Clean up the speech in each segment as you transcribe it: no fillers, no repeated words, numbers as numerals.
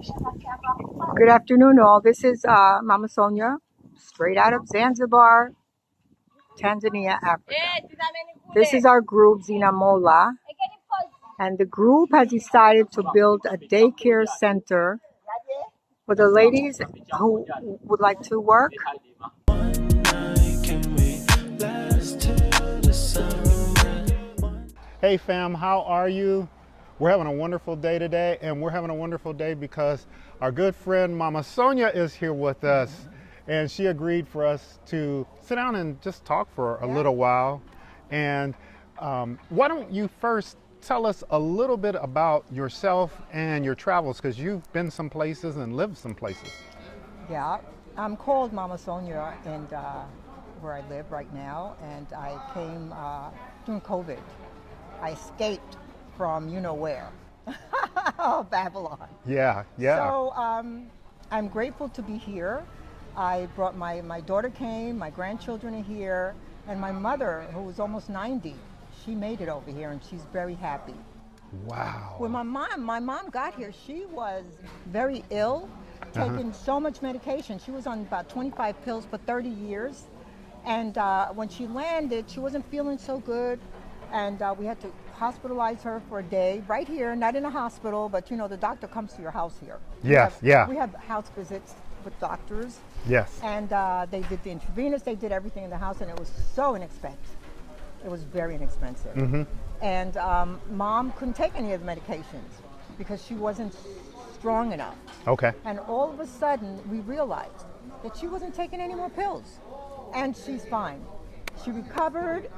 Good afternoon, all. This is Mama Sonia, straight out of Zanzibar, Tanzania, Africa. This is our group, Zinamola, and the group has decided to build a daycare center for the ladies who would like to work. Hey fam, how are you? We're having a wonderful day today, and we're having a wonderful day because our good friend Mama Sonia is here with us, and she agreed for us to sit down and just talk for a little while. And why don't you first tell us a little bit about yourself and your travels, because you've been some places and lived some places. Yeah, I'm called Mama Sonia, and where I live right now, and I came during COVID. I escaped from you know where, Babylon. Yeah. So I'm grateful to be here. I brought my daughter came, my grandchildren are here, and my mother, who was almost 90, she made it over here, and she's very happy. Wow. When my mom got here, she was very ill, taking so much medication. She was on about 25 pills for 30 years, and when she landed, she wasn't feeling so good. And we had to hospitalize her for a day right here, not in a hospital, but you know, the doctor comes to your house here. Yes, We have house visits with doctors. Yes. And they did the intravenous, they did everything in the house, and it was so inexpensive. It was very inexpensive. And mom couldn't take any of the medications because she wasn't strong enough. Okay. And all of a sudden, we realized that she wasn't taking any more pills. And she's fine. She recovered.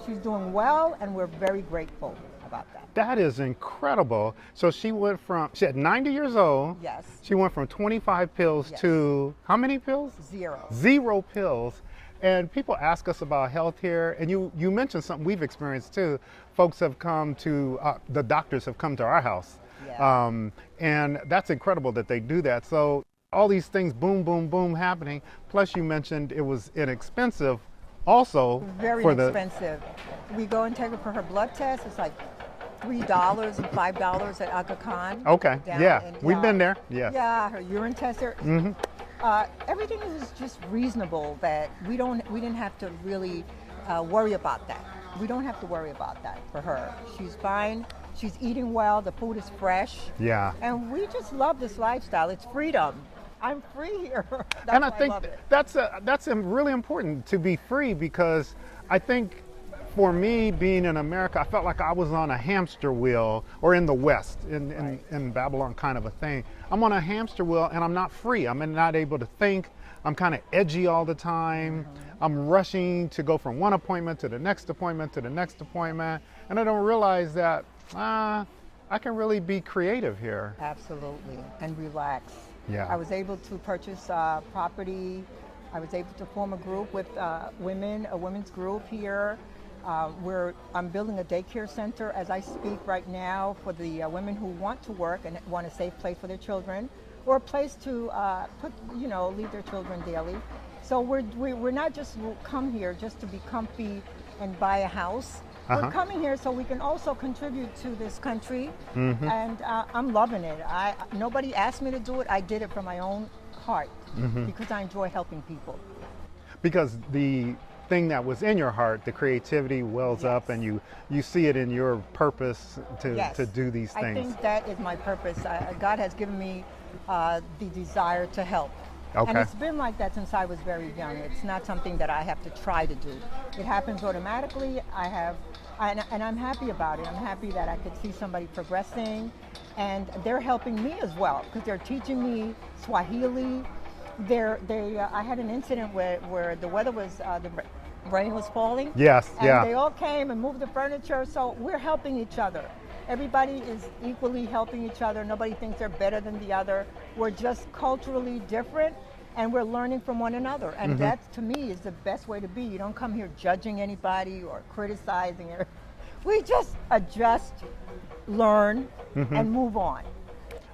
She's doing well, and we're very grateful about that. That is incredible. So she had 90 years old. Yes. She went from 25 pills to how many pills? 0. 0 pills. And people ask us about health here, and you mentioned something we've experienced too. Folks have come to, the doctors have come to our house. Yeah. And that's incredible that they do that. So all these things, boom, boom, boom, happening. Plus you mentioned it was inexpensive. Also, Very inexpensive. We go and take her for her blood test. It's like $3 and $5 at Aga Khan. Okay. We've been there. Yes. Yeah, her urine tester. Everything is just reasonable. That we didn't have to really worry about that. We don't have to worry about that for her. She's fine. She's eating well. The food is fresh. Yeah. And we just love this lifestyle. It's freedom. I'm free here. And I think that's really important to be free, because I think for me, being in America, I felt like I was on a hamster wheel, or in the West, in Babylon kind of a thing. I'm on a hamster wheel and I'm not free. I'm not able to think. I'm kind of edgy all the time. I'm rushing to go from one appointment to the next appointment to the next appointment. And I don't realize that I can really be creative here. Absolutely. And relax. Yeah. I was able to purchase property. I was able to form a group with women, a women's group here. I'm building a daycare center as I speak right now for the women who want to work and want a safe place for their children, or a place to leave their children daily. So we're not just come here just to be comfy and buy a house. We're coming here so we can also contribute to this country, and I'm loving it. Nobody asked me to do it. I did it from my own heart because I enjoy helping people. Because the thing that was in your heart, the creativity wells up, and you see it in your purpose to do these things. I think that is my purpose. God has given me the desire to help. Okay. And it's been like that since I was very young. It's not something that I have to try to do. It happens automatically. And I'm happy about it. I'm happy that I could see somebody progressing, and they're helping me as well, because they're teaching me Swahili. I had an incident where the weather was, the rain was falling. Yes, and they all came and moved the furniture, so we're helping each other. Everybody is equally helping each other. Nobody thinks they're better than the other. We're just culturally different, and we're learning from one another. And that, to me, is the best way to be. You don't come here judging anybody or criticizing it. We just adjust, learn, and move on.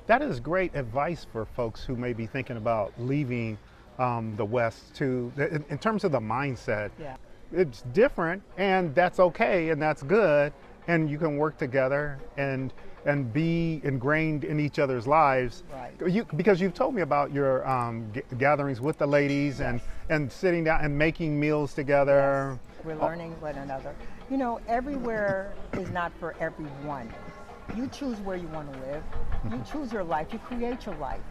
That is great advice for folks who may be thinking about leaving the West, in terms of the mindset. Yeah. It's different, and that's okay, and that's good. And you can work together, and and be ingrained in each other's lives. Right. Because you've told me about your gatherings with the ladies, Yes. and sitting down and making meals together. Yes. We're learning one another. You know, everywhere is not for everyone. You choose where you want to live. You choose your life. You create your life.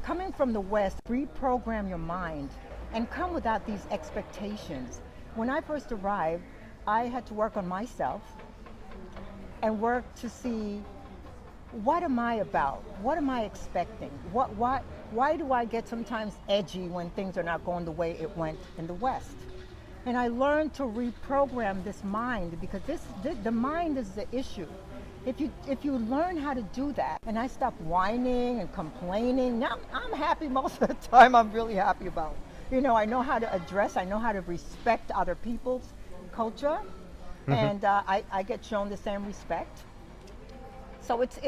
Coming from the West, reprogram your mind and come without these expectations. When I first arrived, I had to work on myself and work to see, what am I about? What am I expecting? Why do I get sometimes edgy when things are not going the way it went in the West? And I learned to reprogram this mind, because the mind is the issue. If you learn how to do that, and I stopped whining and complaining, now I'm happy most of the time. I'm really happy about it. You know, I know how to address, I know how to respect other people's culture, and I get shown the same respect. So it's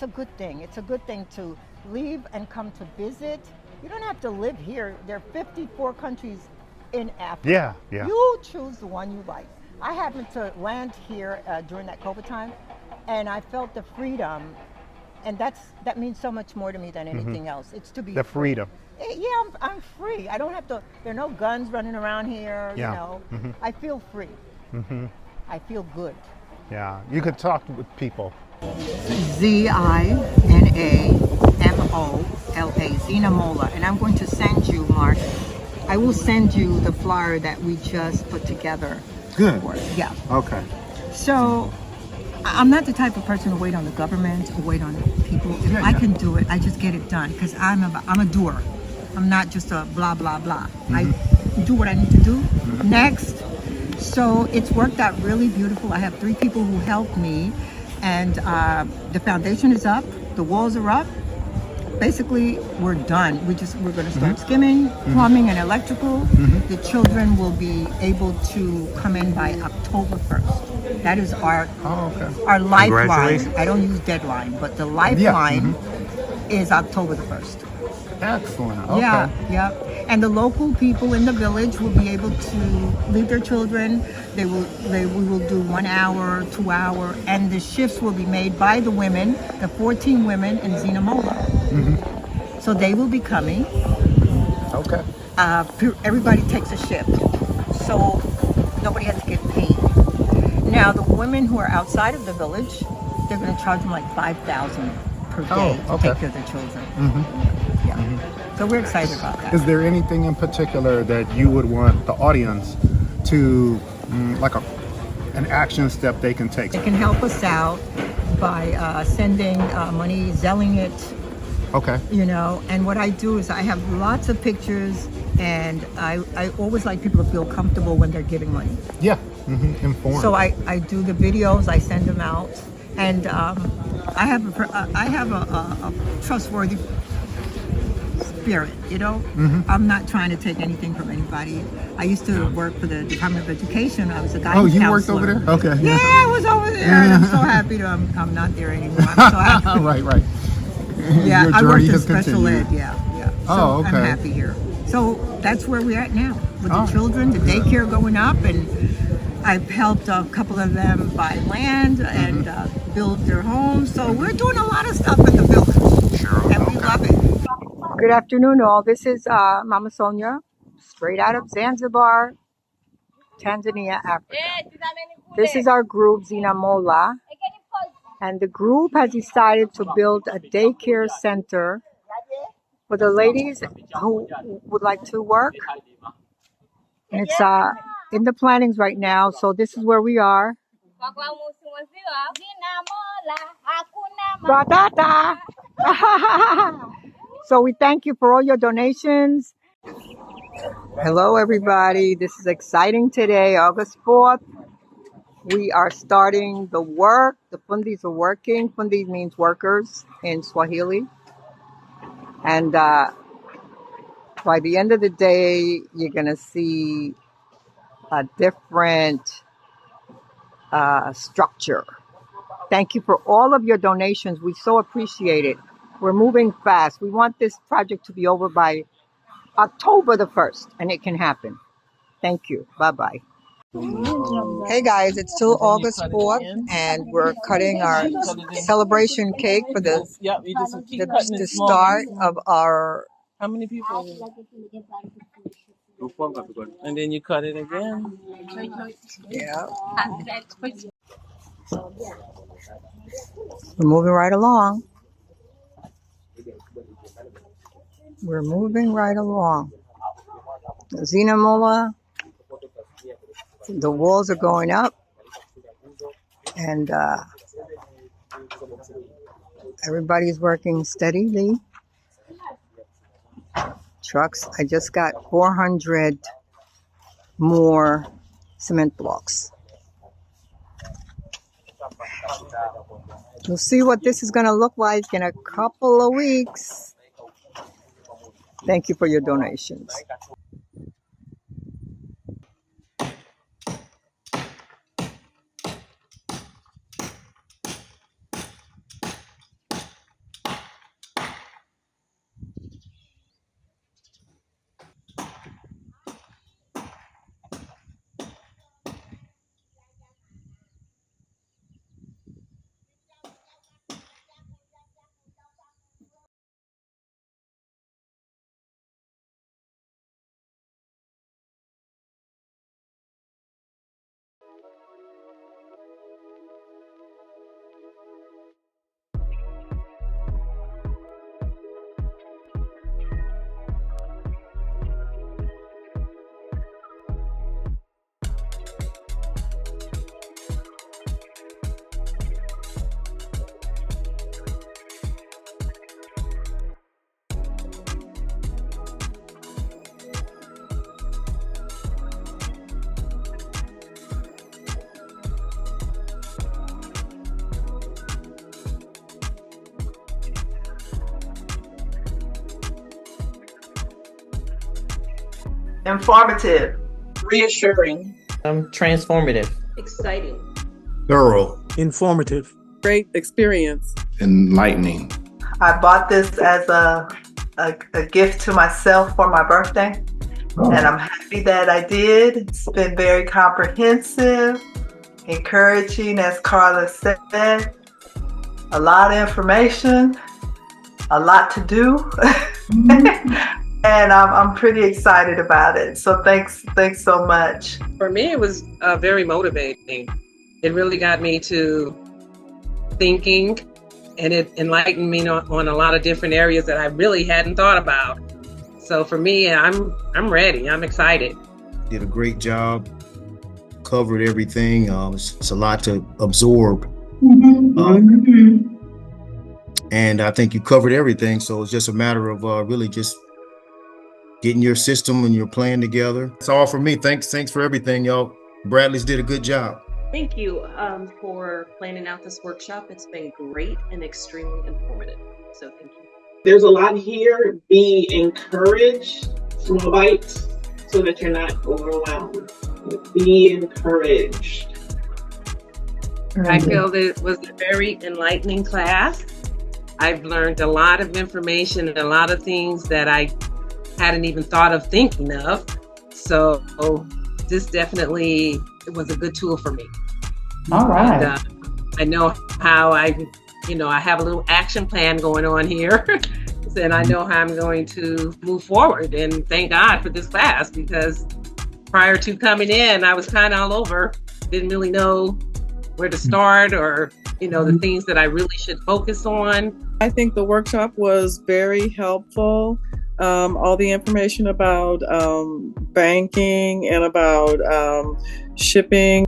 a good thing. It's a good thing to leave and come to visit. You don't have to live here. There are 54 countries in Africa. Yeah, yeah. You choose the one you like. I happened to land here during that COVID time, and I felt the freedom, and that means so much more to me than anything else. It's to be The free. freedom. Yeah, I'm free. I don't have to. There are no guns running around here. Yeah. You know, I feel free. I feel good. Yeah, you could talk with people. Zinamola, Zinamola, and I'm going to send you, Mark. I will send you the flyer that we just put together. Good. Yeah. Okay. So I'm not the type of person to wait on the government or wait on people. If I can do it, I just get it done, because I'm a doer. I'm not just a blah blah blah. I do what I need to do. Next. So it's worked out really beautiful. I have 3 people who helped me, and the foundation is up. The walls are up. Basically, we're done. We're going to start skimming, plumbing, and electrical. The children will be able to come in by October 1st. That is our lifeline. Congratulations. I don't use deadline, but the lifeline is October the 1st. Excellent. Okay. Yeah. And the local people in the village will be able to leave their children. We will do 1 hour, 2 hour, and the shifts will be made by the women, the 14 women in Zinamola. So they will be coming. Okay. Everybody takes a shift, so nobody has to get paid. Now the women who are outside of the village, they're going to charge them like $5,000 per day to take care of their children. So we're excited about that. Is there anything in particular that you would want the audience to, like an action step they can take? They can help us out by sending money, Zelling it. Okay. You know, and what I do is I have lots of pictures, and I always like people to feel comfortable when they're giving money. Yeah. Informed. So I do the videos, I send them out, and I have a trustworthy spirit, you know. I'm not trying to take anything from anybody. I used to work for the Department of Education. I was a guidance counselor. Worked over there? Okay. Yeah, I was over there, and I'm so happy I'm not there anymore. I'm so happy. Right. Yeah, Your I worked journey in has special continued. ed. Yeah. So I'm happy here. So that's where we're at now with the children, the daycare going up, and I've helped a couple of them buy land and build their homes. So we're doing a lot of stuff in the village, and we love it. Good afternoon, all. This is Mama Sonia, straight out of Zanzibar, Tanzania, Africa. This is our group, Zinamola, and the group has decided to build a daycare center for the ladies who would like to work. And it's in the plannings right now, so this is where we are. Batata! So we thank you for all your donations. Hello, everybody. This is exciting today, August 4th. We are starting the work. The fundis are working. Fundi means workers in Swahili. And by the end of the day, you're going to see a different structure. Thank you for all of your donations. We so appreciate it. We're moving fast. We want this project to be over by October the 1st, and it can happen. Thank you. Bye-bye. Hey guys, it's still August 4th and we're cutting our celebration cake for the start of our... How many people? And then you cut it again. Yeah. We're moving right along. We're moving right along. Zinamola, the walls are going up and everybody's working steadily. Trucks, I just got 400 more cement blocks. We'll see what this is going to look like in a couple of weeks. Thank you for your donations. Informative. Reassuring. Transformative. Exciting. Thorough. Informative. Great experience. Enlightening. I bought this as a gift to myself for my birthday, and I'm happy that I did. It's been very comprehensive, encouraging, as Carla said, a lot of information, a lot to do, and I'm pretty excited about it. So thanks so much. For me, it was very motivating. It really got me to thinking, and it enlightened me on a lot of different areas that I really hadn't thought about. So for me, I'm ready. I'm excited. Did a great job. Covered everything. It's a lot to absorb. And I think you covered everything. So it's just a matter of really just getting your system and your plan together. That's all for me. Thanks for everything, y'all. Bradley's did a good job. Thank you for planning out this workshop. It's been great and extremely informative. So thank you. There's a lot here. Be encouraged, small bites, so that you're not overwhelmed. Be encouraged. I feel that it was a very enlightening class. I've learned a lot of information and a lot of things that I hadn't even thought of thinking of. So this definitely was a good tool for me. All right. And, I know how I have a little action plan going on here. And I know how I'm going to move forward. And thank God for this class, because prior to coming in, I was kind of all over, didn't really know where to start or, the things that I really should focus on. I think the workshop was very helpful. All the information about banking and about shipping